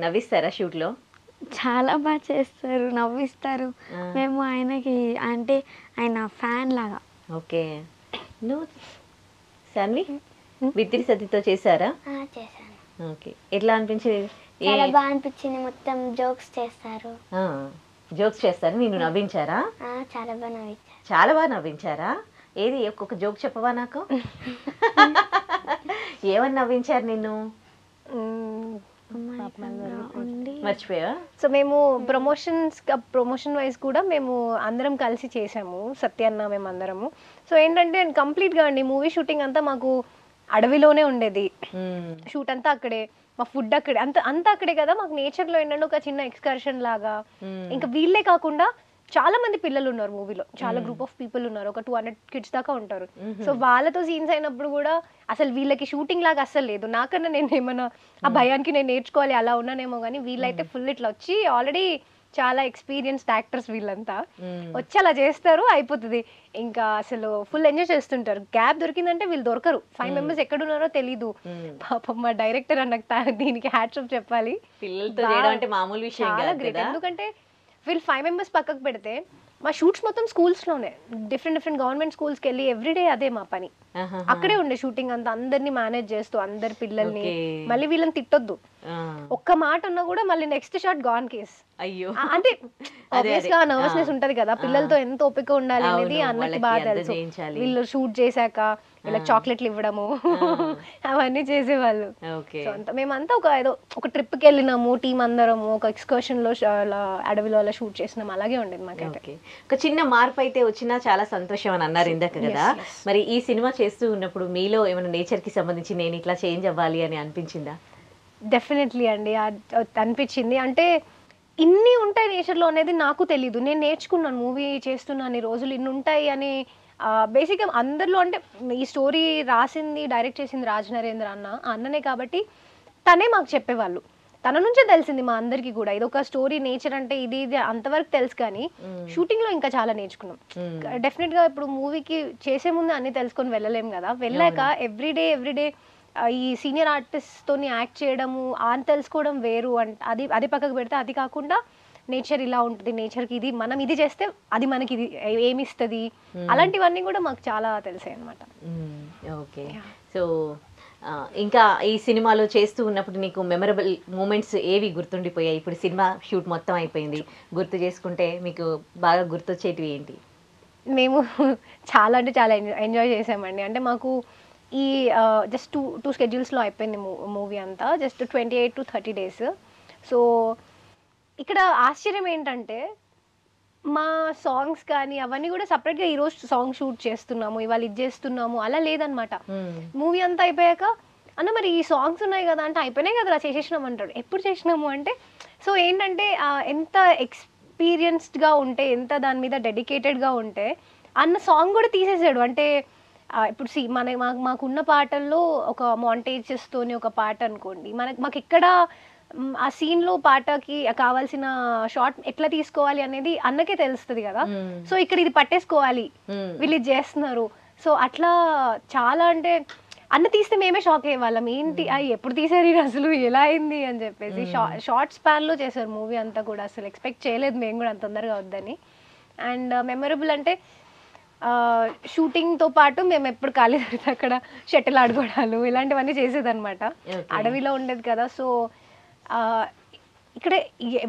నవ్విస్తారా షూట్లో? చాలా బాగా చేస్తారు, నవ్విస్తారు. మేము ఆయనకి అంటే ఆయన ఫ్యాన్ లాగా. ఓకే. నువ్వు శాన్వి బిత్తిరి సత్తితో చేశారా? చేశాను. ఓకే. ఎట్లా అనిపించింది? చాలా బాగా అనిపించింది. మొత్తం జోక్స్ చేస్తారు. జోక్స్ చేస్తారు. నేను నవ్వించారా? చాలా బాగా నవ్వించారు. చాలా బాగా నవ్వించారా? ఏది ఒక్కొక్క జోక్ చెప్పవా నాకు? ఏమని నవ్వించారు నిన్ను? మర్చిపోయా? సో మేము ప్రమోషన్ వైజ్ కూడా మేము అందరం కలిసి చేసాము, సత్యన్న మేము అందరము. సో ఏంటంటే కంప్లీట్గా అండి మూవీ షూటింగ్ అంతా మాకు అడవిలోనే ఉండేది. షూట్ అంతా అక్కడే, మా ఫుడ్ అక్కడే, అంతా అక్కడే కదా. మాకు నేచర్లో ఏంటంటే ఒక చిన్న ఎక్స్కర్షన్ లాగా. ఇంకా వీళ్ళే కాకుండా చాలా మంది పిల్లలు ఉన్నారు మూవీలో, చాలా గ్రూప్ ఆఫ్ పీపుల్ ఉన్నారు, ఒక 200 kids దాకా ఉంటారు. సో వాళ్ళతో సీన్స్ అయినప్పుడు కూడా అసలు వీళ్ళకి షూటింగ్ లాగా అస్సలు లేదు. నాకన్నా నేను ఏమన్నా ఆ భయానికి నేను నేర్చుకోవాలి అలా ఉన్నానేమో, కానీ వీళ్ళైతే ఫుల్ ఇట్లా వచ్చి ఆల్రెడీ చాలా ఎక్స్పీరియన్స్డ్ యాక్టర్స్ వీళ్ళంతా వచ్చి అలా చేస్తారు, అయిపోతుంది. ఇంకా అసలు ఫుల్ ఎంజాయ్ చేస్తుంటారు. గ్యాప్ దొరికిందంటే వీళ్ళు దొరకరు. 5 members ఎక్కడున్నారో తెలీదు. పాపం మా డైరెక్టర్ అన్నకు దీనికి హ్యాట్స్ ఆఫ్ చెప్పాలి. పిల్లలతో చేయడం అంటే మామూలు విషయం కాదు. ఎందుకంటే వీళ్ళు 5 members పక్కకు పెడితే మా షూట్స్ మొత్తం స్కూల్స్లోనే, డిఫరెంట్ గవర్నమెంట్ స్కూల్స్కి వెళ్ళి ఎవ్రీడే అదే మా పని. అక్కడే ఉండే షూటింగ్ అంతా, అందరినీ మేనేజ్ చేస్తూ అందరి పిల్లల్ని. మళ్ళీ వీళ్ళని తిట్టొద్దు, ఒక్క మాట ఉన్నా కూడా మళ్ళీ నెక్స్ట్ షాట్ గాన్ కేస్. అయ్యో, అంటే ఆబ్వియస్ గా నర్వస్నెస్ ఉంటది కదా, పిల్లలతో ఎంత ఓపిక ఉండాలి అనేది అన్నకి బాగా తెలుసు. వీళ్ళు షూట్ చేసాక ఇలా చాక్లెట్లు ఇవ్వడము అవన్నీ చేసేవాళ్ళు. మేమంతా ఒక ట్రిప్ కి వెళ్ళినాము టీం అందరము, ఒక ఎక్స్కర్షన్ లో అడవిలో అలా షూట్ చేసినాం, అలాగే ఉండేది మాకైతే. ఒక చిన్న మార్పు అయితే వచ్చినా చాలా సంతోషం అని అన్నారు ఇందాక కదా. మరి ఈ సినిమా చేస్తూ ఉన్నప్పుడు మీలో ఏమైనా నేచర్ కి సంబంధించి నేను ఇట్లా చేంజ్ అవ్వాలి అని అనిపించిందా? డెఫినెట్లీ అండి అనిపించింది. అంటే ఇన్ని ఉంటాయి నేచర్లో అనేది నాకు తెలీదు. నేను నేర్చుకున్నాను మూవీ చేస్తున్నాను, ఈ రోజులు ఇన్ని ఉంటాయి అని. బేసిక్గా అందరిలో అంటే ఈ స్టోరీ రాసింది డైరెక్ట్ చేసింది రాజ్ నరేంద్ర అన్ననే కాబట్టి తనే మాకు చెప్పేవాళ్ళు. తన నుంచే తెలిసింది మా అందరికీ కూడా ఇది ఒక స్టోరీ, నేచర్ అంటే ఇది అంతవరకు తెలుసు. కానీ షూటింగ్లో ఇంకా చాలా నేర్చుకున్నాం. డెఫినెట్గా ఇప్పుడు మూవీకి చేసే ముందు అన్ని తెలుసుకొని వెళ్ళలేము కదా, వెళ్ళాక ఎవ్రీడే ఈ సీనియర్ ఆర్టిస్ట్తోని యాక్ట్ చేయడము అని తెలుసుకోవడం వేరు. అంటే అది పక్కకు పెడితే, అది కాకుండా నేచర్ ఇలా ఉంటుంది, నేచర్కి ఇది మనం ఇది చేస్తే అది మనకి ఇది ఏమిస్తుంది, అలాంటివన్నీ కూడా మాకు చాలా తెలిసాయి అనమాట. ఓకే. సో ఇంకా ఈ సినిమాలో చేస్తూ ఉన్నప్పుడు నీకు మెమరబుల్ మూమెంట్స్ ఏవి గుర్తుండిపోయాయి? ఇప్పుడు సినిమా షూట్ మొత్తం అయిపోయింది, గుర్తు చేసుకుంటే మీకు బాగా గుర్తొచ్చేటివి ఏంటి? మేము చాలా అంటే చాలా ఎంజాయ్ చేసామండి. అంటే మాకు ఈ జస్ట్ టూ స్కెడ్యూల్స్లో అయిపోయింది మూవీ అంతా, జస్ట్ 28 to 30 days. సో ఇక్కడ ఆశ్చర్యం ఏంటంటే మా సాంగ్స్ కానీ అవన్నీ కూడా సపరేట్గా ఈరోజు సాంగ్ షూట్ చేస్తున్నాము, ఇవాళ ఇది చేస్తున్నాము అలా లేదనమాట. మూవీ అంతా అయిపోయాక అన్న మరి ఈ సాంగ్స్ ఉన్నాయి కదా అంటే అయిపోయినాయి కదా చేసేసినాము అంటాడు. ఎప్పుడు చేసినాము అంటే, సో ఏంటంటే ఎంత ఎక్స్పీరియన్స్డ్గా ఉంటే, ఎంత దాని మీద డెడికేటెడ్గా ఉంటే అన్న సాంగ్ కూడా తీసేసాడు. అంటే ఇప్పుడు మాకున్న పాటల్లో ఒక మాంటేజెస్తోని ఒక పాట అనుకోండి, మాకు ఎక్కడ ఆ సీన్లో పాటకి కావాల్సిన షాట్ ఎట్లా తీసుకోవాలి అనేది అన్నకే తెలుస్తుంది కదా. సో ఇక్కడ ఇది పట్టేసుకోవాలి, వీళ్ళు ఇది చేస్తున్నారు. సో అట్లా చాలా అంటే అన్న తీస్తే మేమే షాక్ అయ్యే వాళ్ళం, ఏంటి ఎప్పుడు తీసారు అసలు ఎలా అయింది అని చెప్పేసి. షార్ట్ స్పాన్లో చేశారు మూవీ అంతా కూడా, అసలు ఎక్స్పెక్ట్ చేయలేదు మేము కూడా అంత తొందరగా వద్దని. అండ్ మెమరబుల్ అంటే షూటింగ్తో పాటు మేము ఎప్పుడు ఖాళీ దొరికితే అక్కడ షటిల్ ఆడుకోవడాలు ఇలాంటివన్నీ చేసేదన్నమాట. అడవిలో ఉండేది కదా. సో ఇక్కడ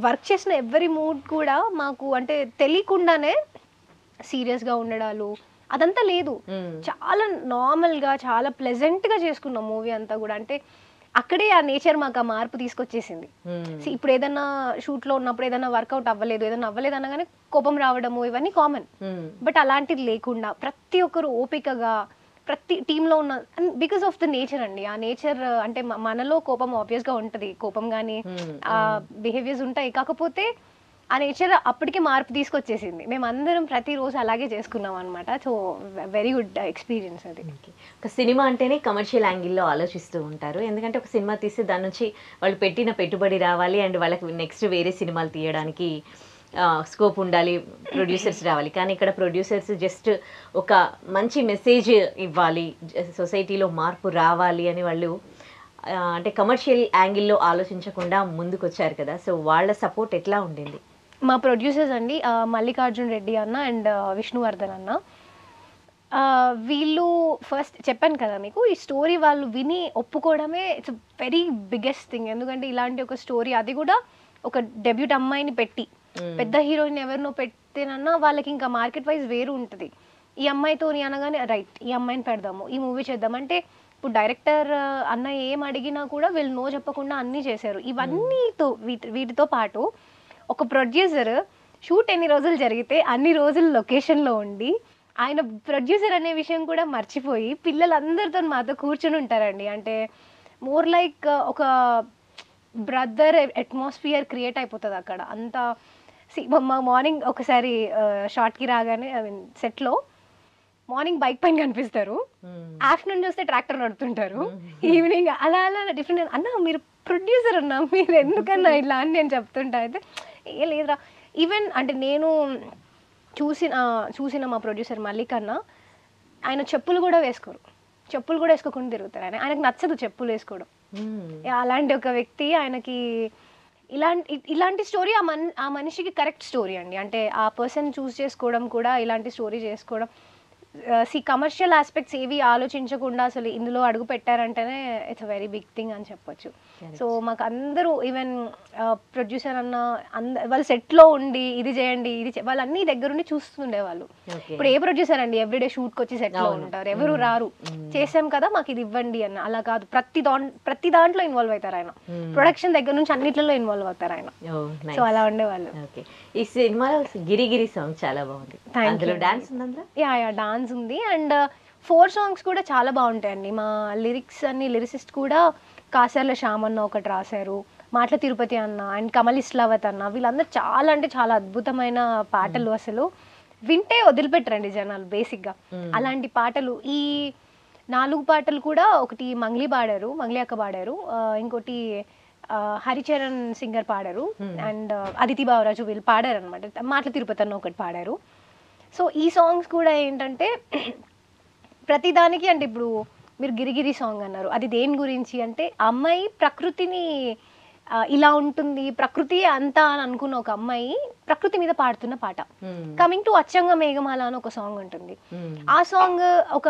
వర్క్ చేసిన ఎవరి మూడ్ కూడా మాకు అంటే తెలియకుండానే సీరియస్గా ఉండడాలు అదంతా లేదు, చాలా నార్మల్గా చాలా ప్లెజెంట్గా చేసుకున్నాం మూవీ అంతా కూడా. అంటే అక్కడే ఆ నేచర్ మాకు ఆ మార్పు తీసుకొచ్చేసింది. ఇప్పుడు ఏదైనా షూట్లో ఉన్నప్పుడు ఏదైనా వర్కౌట్ అవ్వలేదు, ఏదైనా అవ్వలేదు అనగానే కోపం రావడము ఇవన్నీ కామన్. బట్ అలాంటిది లేకుండా ప్రతి ఒక్కరు ఓపికగా ప్రతి టీంలో ఉన్న, బికాస్ ఆఫ్ ద నేచర్ అండి. ఆ నేచర్ అంటే మనలో కోపం ఆబ్వియస్గా ఉంటుంది, కోపం కానీ బిహేవియర్స్ ఉంటాయి, కాకపోతే ఆ నేచర్ అప్పటికే మార్పు తీసుకొచ్చేసింది. మేమందరం ప్రతిరోజు అలాగే చేసుకున్నాం అనమాట. సో వెరీ గుడ్ ఎక్స్పీరియన్స్ అది. ఒక సినిమా అంటేనే కమర్షియల్ యాంగిల్లో ఆలోచిస్తూ ఉంటారు, ఎందుకంటే ఒక సినిమా తీస్తే దాని నుంచి వాళ్ళు పెట్టిన పెట్టుబడి రావాలి అండ్ వాళ్ళకి నెక్స్ట్ వేరే సినిమాలు తీయడానికి స్కోప్ ఉండాలి, ప్రొడ్యూసర్స్ రావాలి. కానీ ఇక్కడ ప్రొడ్యూసర్స్ జస్ట్ ఒక మంచి మెసేజ్ ఇవ్వాలి, సొసైటీలో మార్పు రావాలి అని వాళ్ళు అంటే కమర్షియల్ యాంగిల్లో ఆలోచించకుండా ముందుకు వచ్చారు కదా. సో వాళ్ళ సపోర్ట్ ఎట్లా ఉండింది? మా ప్రొడ్యూసర్స్ అండి మల్లికార్జున్ రెడ్డి అన్న అండ్ విష్ణువర్ధన్ అన్న, వీళ్ళు ఫస్ట్ చెప్పాను కదా మీకు, ఈ స్టోరీ వాళ్ళు విని ఒప్పుకోవడమే ఇట్స్ వెరీ బిగ్గెస్ట్ థింగ్. ఎందుకంటే ఇలాంటి ఒక స్టోరీ, అది కూడా ఒక డెబ్యూట్ అమ్మాయిని పెట్టి, పెద్ద హీరోయిన్ ఎవరినో పెట్టేనన్నా వాళ్ళకి ఇంకా మార్కెట్ వైజ్ వేరు ఉంటుంది. ఈ అమ్మాయితో అనగానే రైట్ ఈ అమ్మాయిని పెడదాము, ఈ మూవీ చేద్దామంటే ఇప్పుడు డైరెక్టర్ అన్న ఏం అడిగినా కూడా వీళ్ళు నో చెప్పకుండా అన్నీ చేశారు. ఇవన్నీతో వీటితో పాటు ఒక ప్రొడ్యూసర్ షూట్ ఎన్ని రోజులు జరిగితే అన్ని రోజులు లొకేషన్లో ఉండి ఆయన ప్రొడ్యూసర్ అనే విషయం కూడా మర్చిపోయి పిల్లలందరితో మాతో కూర్చుని ఉంటారండి. అంటే మోర్ లైక్ ఒక బ్రదర్ అట్మాస్ఫియర్ క్రియేట్ అయిపోతుంది అక్కడ అంతా. మా మార్నింగ్ ఒకసారి షార్ట్కి రాగానే ఐ మీన్ సెట్లో మార్నింగ్ బైక్ పైన కనిపిస్తారు, ఆఫ్టర్నూన్ చూస్తే ట్రాక్టర్ నడుపుతుంటారు, ఈవినింగ్ అలా అలా డిఫరెంట్. అన్న మీరు ప్రొడ్యూసర్ అన్నా, మీరు ఎందుకన్నా ఇలా అని నేను చెప్తుంటా. అయితే ఏ లేదురా, ఈవెన్ అంటే నేను చూసిన మా ప్రొడ్యూసర్ మల్లికన్న, ఆయన చెప్పులు కూడా వేసుకోకుండా తిరుగుతారు. ఆయనకు నచ్చదు చెప్పులు వేసుకోవడం. అలాంటి ఒక వ్యక్తి, ఆయనకి ఇలాంటి స్టోరీ ఆ మనిషికి కరెక్ట్ స్టోరీ అండి. అంటే ఆ పర్సన్ చూస్ చేసుకోవడం కూడా, ఇలాంటి స్టోరీ చేసుకోవడం, కమర్షియల్ ఆస్పెక్ట్స్ ఏవి ఆలోచించకుండా అసలు ఇందులో అడుగు పెట్టారంటేనే it's a very big thing అని చెప్పొచ్చు. సో మాకు అందరూ ఈవెన్ ప్రొడ్యూసర్ అన్న వాళ్ళు సెట్లో ఉండి ఇది చేయండి వాళ్ళు అన్ని దగ్గరుండి చూస్తుండే వాళ్ళు. ఇప్పుడు ఏ ప్రొడ్యూసర్ అండి ఎవ్రీడే షూట్కి వచ్చి సెట్లో ఉంటారు, ఎవరు రారు. చేసాం కదా మాకు ఇది ఇవ్వండి అన్న, అలా కాదు. ప్రతి దాంట్లో ఇన్వాల్వ్ అవుతారు ఆయన, ప్రొడక్షన్ దగ్గర నుంచి అన్నిట్లలో ఇన్వాల్వ్ అవుతారు ఆయన. సో అలా ఉండేవాళ్ళు. ఈ సినిమాలో గిరిగిరి సాంగ్ చాలా బాగుంది. యా డాన్స్ ఉంది అండ్ 4 songs కూడా చాలా బాగుంటాయండి. మా లిరిసిస్ట్ కూడా కాసర్ల శ్యామ్ అన్న ఒకటి రాశారు, మాటల తిరుపతి అన్న అండ్ కమల్ ఇస్లావత్ అన్న, వీళ్ళందరూ చాలా అంటే చాలా అద్భుతమైన పాటలు. అసలు వింటే వదిలిపెట్టరండి జనాలు బేసిక్గా. అలాంటి పాటలు ఈ 4 పాటలు కూడా, ఒకటి మంగ్లీ అక్క పాడారు, ఇంకోటి హరిచరణ్ సింగర్ పాడారు అండ్ అదితి బావరాజు వీళ్ళు పాడారు అనమాట. మాటల తిరుపతి అన్న ఒకటి పాడారు. సో ఈ సాంగ్స్ కూడా ఏంటంటే ప్రతిదానికి, అంటే ఇప్పుడు మీరు గిరిగిరి సాంగ్ అన్నారు, అది దేని గురించి అంటే అమ్మాయి ప్రకృతిని ఇలా ఉంటుంది, ప్రకృతి అంతా అని అనుకున్న ఒక అమ్మాయి ప్రకృతి మీద పాడుతున్న పాట. కమింగ్ టు అచ్చంగా మేఘమాల అని ఒక సాంగ్ ఉంటుంది. ఆ సాంగ్ ఒక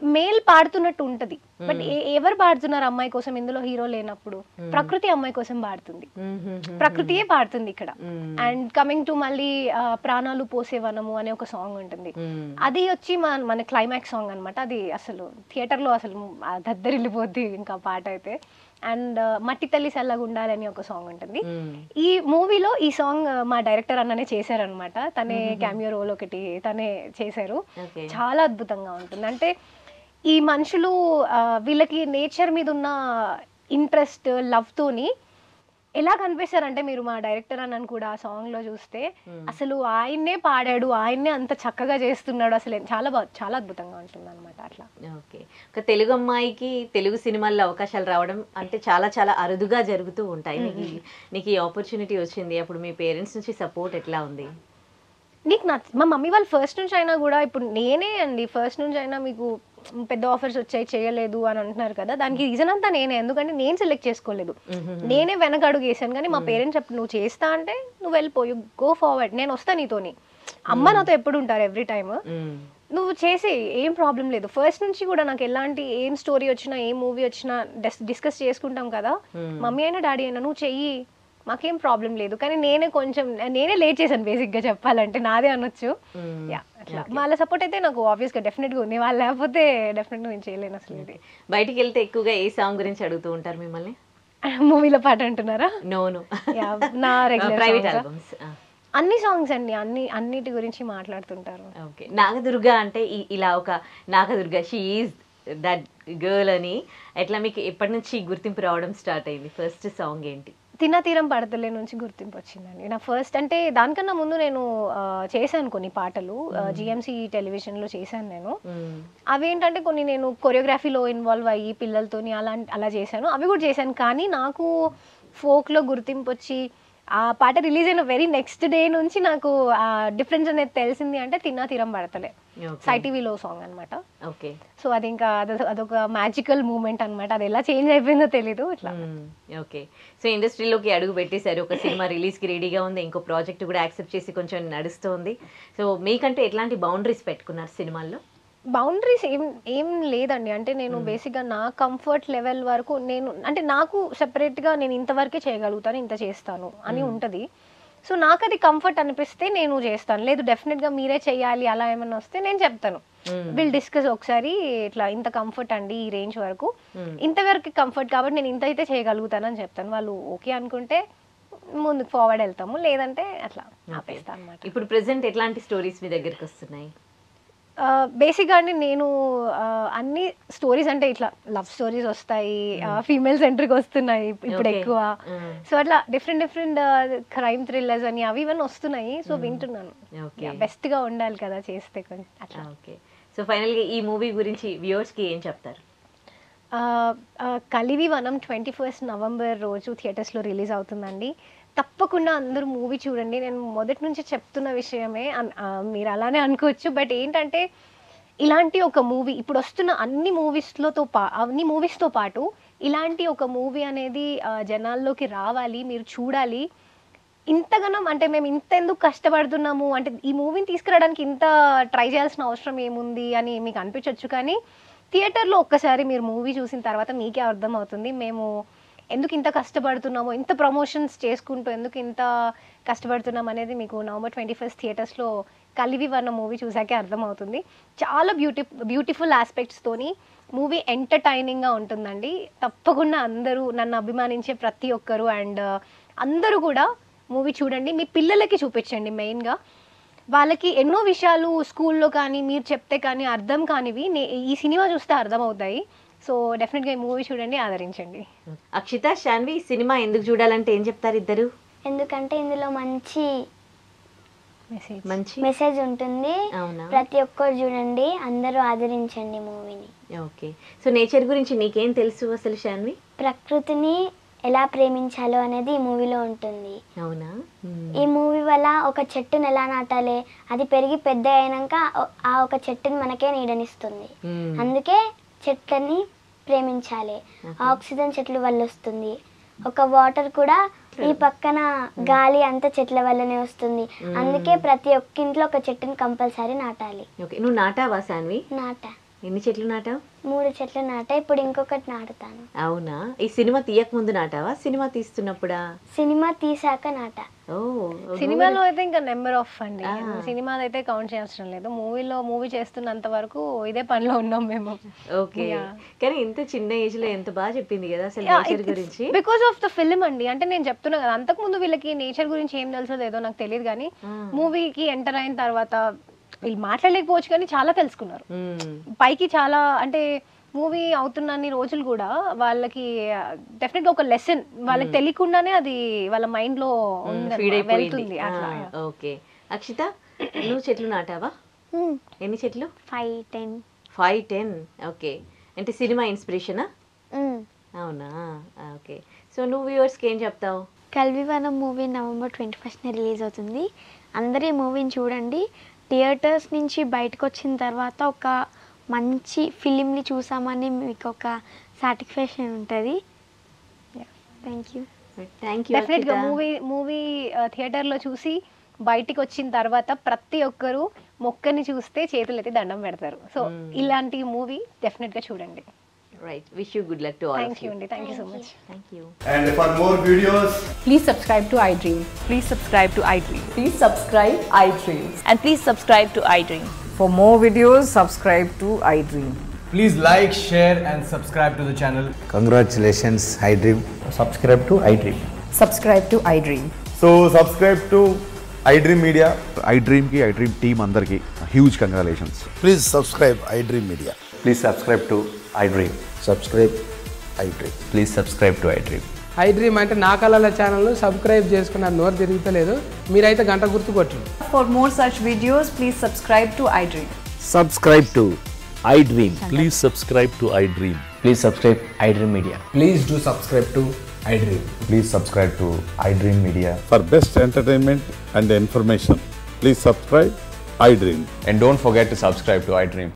మేల్ పాడుతున్నట్టు ఉంటది, బట్ ఎవరు పాడుతున్నారు అమ్మాయి కోసం? ఇందులో హీరో లేనప్పుడు ప్రకృతి అమ్మాయి కోసం పాడుతుంది, ప్రకృతియే పాడుతుంది ఇక్కడ. అండ్ కమింగ్ టు మళ్ళీ ప్రాణాలు పోసే వనము అనే ఒక సాంగ్ ఉంటుంది, అది వచ్చి మన క్లైమాక్స్ సాంగ్ అనమాట. అది అసలు థియేటర్లో అసలు దద్దరిల్లిపోద్ది ఇంకా పాట అయితే. అండ్ మట్టి తల్లి చల్లగా ఉండాలని ఒక సాంగ్ ఉంటుంది. ఈ మూవీలో ఈ సాంగ్ మా డైరెక్టర్ అన్ననే చేశారనమాట, తనే క్యామియో రోల్ ఒకటి తనే చేశారు. చాలా అద్భుతంగా ఉంటుంది. అంటే ఈ మనుషులు వీళ్ళకి నేచర్ మీద ఉన్న ఇంట్రెస్ట్, లవ్ తోని ఎలా కనిపిస్తారంటే, మీరు మా డైరెక్టర్ అన్నని కూడా ఆ సాంగ్ లో చూస్తే అసలు ఆయన్నే పాడాడు, ఆయన్నే అంత చక్కగా చేస్తున్నాడు, అసలు చాలా అద్భుతంగా ఉంటుంది అనమాట. అట్లా ఓకే, ఒక తెలుగు అమ్మాయికి తెలుగు సినిమాల్లో అవకాశాలు రావడం అంటే చాలా చాలా అరుదుగా జరుగుతూ ఉంటాయి. నీకు ఈ ఆపర్చునిటీ వచ్చింది, అప్పుడు మీ పేరెంట్స్ నుంచి సపోర్ట్ ఎట్లా ఉంది? నీకు మా మమ్మీ వాళ్ళు ఫస్ట్ నుంచి అయినా కూడా, ఇప్పుడు నేనే అండి ఫస్ట్ నుంచి అయినా మీకు పెద్ద ఆఫర్స్ వచ్చాయి చేయలేదు అని అంటున్నారు కదా, దానికి రీజన్ అంతా నేనే. ఎందుకంటే నేను సెలెక్ట్ చేసుకోలేదు, నేనే వెనక అడుగు వేసాను. కానీ మా పేరెంట్స్ చెప్పు, నువ్వు చేస్తా అంటే నువ్వు వెళ్ళిపోయి గో ఫార్వర్డ్, నేను వస్తా నీతోని, అమ్మ నాతో ఎప్పుడు ఉంటారు ఎవ్రీ టైమ్, నువ్వు చేసి ఏం ప్రాబ్లం లేదు. ఫస్ట్ నుంచి కూడా నాకు ఎలాంటి ఏం స్టోరీ వచ్చినా ఏ మూవీ వచ్చినా డిస్కస్ చేసుకుంటాం కదా, మమ్మీ అయినా డాడీ అయినా నువ్వు చెయ్యి, మాకేం ప్రాబ్లం లేదు. కానీ నేనే లేట్ చేశాను బేసిక్గా చెప్పాలంటే, నాదే అనొచ్చు. వాళ్ళ సపోర్ట్ అయితే నాకు ఆబ్వియస్గా డెఫినెట్గా ఉంది, వాళ్ళు లేకపోతే డెఫినెట్గా నేను చేయలేను అసలు. ఇది బయటికి వెళ్తే ఎక్కువగా ఏ సాంగ్ గురించి అడుగుతూ ఉంటారు మిమ్మల్ని? మూవీలో పాట అంటున్నారా? నో నా రెగ్యులర్ అన్ని సాంగ్స్ అండి, అన్నిటి గురించి మాట్లాడుతుంటారు. ఓకే, నాగదుర్గ అంటే ఇలా ఒక Nagadurga she is that girl అని ఎట్లా మీకు ఎప్పటి నుంచి గుర్తింపు రావడం స్టార్ట్ అయింది? ఫస్ట్ సాంగ్ ఏంటి? తిన్న తీరం పడతలే నుంచి గుర్తింపు వచ్చిందండి నా ఫస్ట్. అంటే దానికన్నా ముందు నేను చేశాను కొన్ని పాటలు, జిఎంసి టెలివిజన్లో చేశాను నేను. అవేంటంటే కొన్ని నేను కొరియోగ్రఫీలో ఇన్వాల్వ్ అయ్యి పిల్లలతోని అలా చేశాను, అవి కూడా చేశాను. కానీ నాకు ఫోక్లో గుర్తింపు వచ్చి ఆ పాట రిలీజ్ అయిన వెరీ నెక్స్ట్ డే నుంచి నాకు ఆ డిఫరెన్స్ అనేది తెలిసింది అంటే తిన్నా తీరం పడతలే సై టీవీలో సాంగ్ అనమాట. ఓకే. సో అది ఇంకా అదొక మ్యాజికల్ మూమెంట్ అనమాట. అది ఎలా చేంజ్ అయిపోయిందో తెలీదు ఇట్లా. ఓకే. సో ఇండస్ట్రీలోకి అడుగు పెట్టేశారు, ఒక సినిమా రిలీజ్కి రెడీగా ఉంది, ఇంకో ప్రాజెక్ట్ కూడా యాక్సెప్ట్ చేసి కొంచెం నడుస్తుంది. సో మీకంటే ఎట్లాంటి బౌండరీస్ పెట్టుకున్నారు సినిమాల్లో? బౌండరీస్ ఏం లేదండి. అంటే నేను బేసిక్గా నా కంఫర్ట్ లెవెల్ వరకు నేను అంటే నాకు సెపరేట్గా నేను ఇంతవరకే చేయగలుగుతాను, ఇంత చేస్తాను అని ఉంటుంది. సో నాకు అది కంఫర్ట్ అనిపిస్తే నేను చేస్తాను. లేదు డెఫినెట్గా మీరే చేయాలి అలా ఏమైనా వస్తే నేను చెప్తాను, విల్ డిస్కస్ ఒకసారి ఇట్లా ఇంత కంఫర్ట్ అండి ఈ రేంజ్ వరకు, ఇంతవరకు కంఫర్ట్ కాబట్టి నేను ఇంత అయితే చేయగలుగుతానని చెప్తాను. వాళ్ళు ఓకే అనుకుంటే ముందుకు ఫార్వర్డ్ వెళ్తాము, లేదంటే అట్లా ఆపేస్తాను అనమాట. ఇప్పుడు ప్రెసెంట్ ఎట్లాంటి స్టోరీస్ మీ దగ్గరికి వస్తున్నాయి? బేసిక్గా అండి నేను అన్ని స్టోరీస్ అంటే ఇట్లా లవ్ స్టోరీస్ వస్తాయి, ఫీమేల్ సెంట్రిక్ వస్తున్నాయి ఇప్పుడు ఎక్కువ. సో అట్లా డిఫరెంట్ క్రైమ్ థ్రిల్లర్స్ అని అవి ఇవన్నీ వస్తున్నాయి. సో వింటున్నాను, బెస్ట్గా ఉండాలి కదా చేస్తే కొంచెం అట్లా. ఓకే. సో ఫైనల్గా ఈ మూవీ గురించి వ్యూవర్స్కి ఏం చెప్తారు? కలివి వనం 21 నవంబర్ రోజు థియేటర్స్లో రిలీజ్ అవుతుందండి. తప్పకుండా అందరూ మూవీ చూడండి. నేను మొదటి నుంచి చెప్తున్న విషయమే, మీరు అలానే అనుకోవచ్చు. బట్ ఏంటంటే ఇలాంటి ఒక మూవీ ఇప్పుడు వస్తున్న అన్ని మూవీస్తో పాటు ఇలాంటి ఒక మూవీ అనేది జనాల్లోకి రావాలి, మీరు చూడాలి. ఇంతగానం అంటే మేము ఇంత ఎందుకు కష్టపడుతున్నాము అంటే ఈ మూవీని తీసుకురావడానికి ఇంత ట్రై చేయాల్సిన అవసరం ఏముంది అని మీకు అనిపించవచ్చు. కానీ థియేటర్లో ఒక్కసారి మీరు మూవీ చూసిన తర్వాత మీకే అర్థమవుతుంది మేము ఎందుకు ఇంత కష్టపడుతున్నామో, ఇంత ప్రమోషన్స్ చేసుకుంటూ ఎందుకు ఇంత కష్టపడుతున్నాం అనేది మీకు నవంబర్ 21 థియేటర్స్లో కలివి వన్న మూవీ చూసాకే అర్థమవుతుంది. చాలా బ్యూటిఫుల్ ఆస్పెక్ట్స్తోని మూవీ ఎంటర్టైనింగ్గా ఉంటుందండి. తప్పకుండా అందరూ నన్ను అభిమానించే ప్రతి ఒక్కరు అండ్ అందరూ కూడా మూవీ చూడండి, మీ పిల్లలకి చూపించండి. మెయిన్గా వాళ్ళకి ఎన్నో విషయాలు స్కూల్లో కానీ మీరు చెప్తే కానీ అర్థం కానివి ఈ సినిమా చూస్తే అర్థమవుతాయి. సో డెఫినెట్గా ఈ మూవీ చూడండి, ఆదరించండి. అక్షిత, శాన్వి సినిమా ఎందుకు చూడాలంటే ఏం చెప్తారు ఇద్దరు? ఎందుకంటే ఇందులో మంచి మంచి మెసేజ్ ఉంటుంది. ప్రతి ఒక్కరు చూడండి, అందరూ ఆదరించండి మూవీని. ఓకే. సో నేచర్ గురించి నీకేం తెలుసు అసలు శాన్వి? ప్రకృతిని ఎలా ప్రేమించాలో అనేది ఈ మూవీలో ఉంటుంది. అవునా? ఈ మూవీ వల్ల ఒక చెట్టుని ఎలా నాటాలి, అది పెరిగి పెద్ద అయినాక ఆ ఒక చెట్టుని మనకే నీడనిస్తుంది. అందుకే చెట్లని ప్రేమించాలి. ఆక్సిజన్ చెట్ల వల్ల వస్తుంది. ఒక వాటర్ కూడా ఈ పక్కన గాలి అంతా చెట్ల వల్లనే వస్తుంది. అందుకే ప్రతి ఒక్క ఇంట్లో ఒక చెట్టుని కంపల్సరీ నాటాలి. నువ్వు నాటావా శాన్వి? నాటా. ఎన్ని చెట్లు నాటావు? 3 చెట్లు నాటా. ఇప్పుడు ఇంకొకటి నాటుతాను. అవునా? ఈ సినిమా తీయక ముందు నాటావా, సినిమా తీస్తున్నప్పుడా? సినిమా తీసాక నాటా. సినిమాలో అయితే ఇంకా నెంబర్ ఆఫ్ అండి, సినిమాలో అయితే కౌంట్ చేయాల్సిన లేదు. మూవీ చేస్తున్నంత వరకు ఇదే పనిలో ఉన్నాం మేము. ఓకే. కానీ ఇంత చిన్న ఏజ్ లో ఎంత బాగా చెప్పింది కదా అసలు నేచర్ గురించి. బికాస్ ఆఫ్ ద ఫిల్మ్ అండి. అంటే నేను చెప్తున్నా కదా, అంతకుముందు వీళ్ళకి నేచర్ గురించి ఏం తెలుసో లేదో నాకు తెలియదు, కానీ మూవీకి ఎంటర్ అయిన తర్వాత వీళ్ళు మాట్లాడలేకపోవచ్చు కానీ చాలా తెలుసుకున్నారు. పైకి చాలా అంటే మూవీ అవుతున్న అన్ని రోజులు కూడా వాళ్ళకి డెఫినెట్ గా ఒక లెసన్ వాళ్ళకి తెలియకుండానే అది వాళ్ళ మైండ్ లో వెళ్తుంది. ఓకే. అక్షిత, నువ్వు చెట్లు నాటావా? ఎన్ని చెట్లు? 5-10. ఓకే. అంటే సినిమా ఇన్స్పిరేషనా? అవునా? ఓకే. సో నువ్వు వ్యూవర్స్కి ఏం చెప్తావు? కల్వివనం మూవీ నవంబర్ 21 రిలీజ్ అవుతుంది. అందరూ ఈ మూవీని చూడండి. థియేటర్స్ నుంచి బయటకు వచ్చిన తర్వాత ఒక మంచి ఫిలింని చూసామని మీకు ఒక సాటిస్ఫాక్షన్ ఉంటుంది. Thank you. డెఫినెట్గా మూవీ థియేటర్లో చూసి బయటికి వచ్చిన తర్వాత ప్రతి ఒక్కరు మొక్కని చూస్తే చేతులు ఎత్తి దండం పెడతారు. సో ఇలాంటి మూవీ డెఫినెట్గా చూడండి. Right. Wish you good luck to all Thank of you. you. Thank you so much. Thank you. And for more videos, please subscribe to iDream. Please subscribe to iDream. Please subscribe iDream. And please subscribe to iDream. For more videos, subscribe to iDream. please like, share and subscribe to the channel. Congratulations, iDream. Subscribe to iDream. Subscribe to iDream. So subscribe to iDream Media. iDream ki iDream team andarki huge congratulations. Please subscribe iDream Media. Please subscribe to iDream. Subscribe iDream. Please subscribe to iDream. iDream అంటే నా కళల ఛానల్ సబ్స్క్రైబ్ చేసుకున్నారు, నోరు తిరుగుతలేదు, మీరైతే గంట గుర్తు కొట్టండి. For more such videos, please subscribe to iDream. Subscribe to iDream. Please subscribe to iDream. Please subscribe iDream Media. Please do subscribe to iDream. Please subscribe to iDream Media. For best entertainment and information, please subscribe iDream. And don't forget to subscribe to iDream.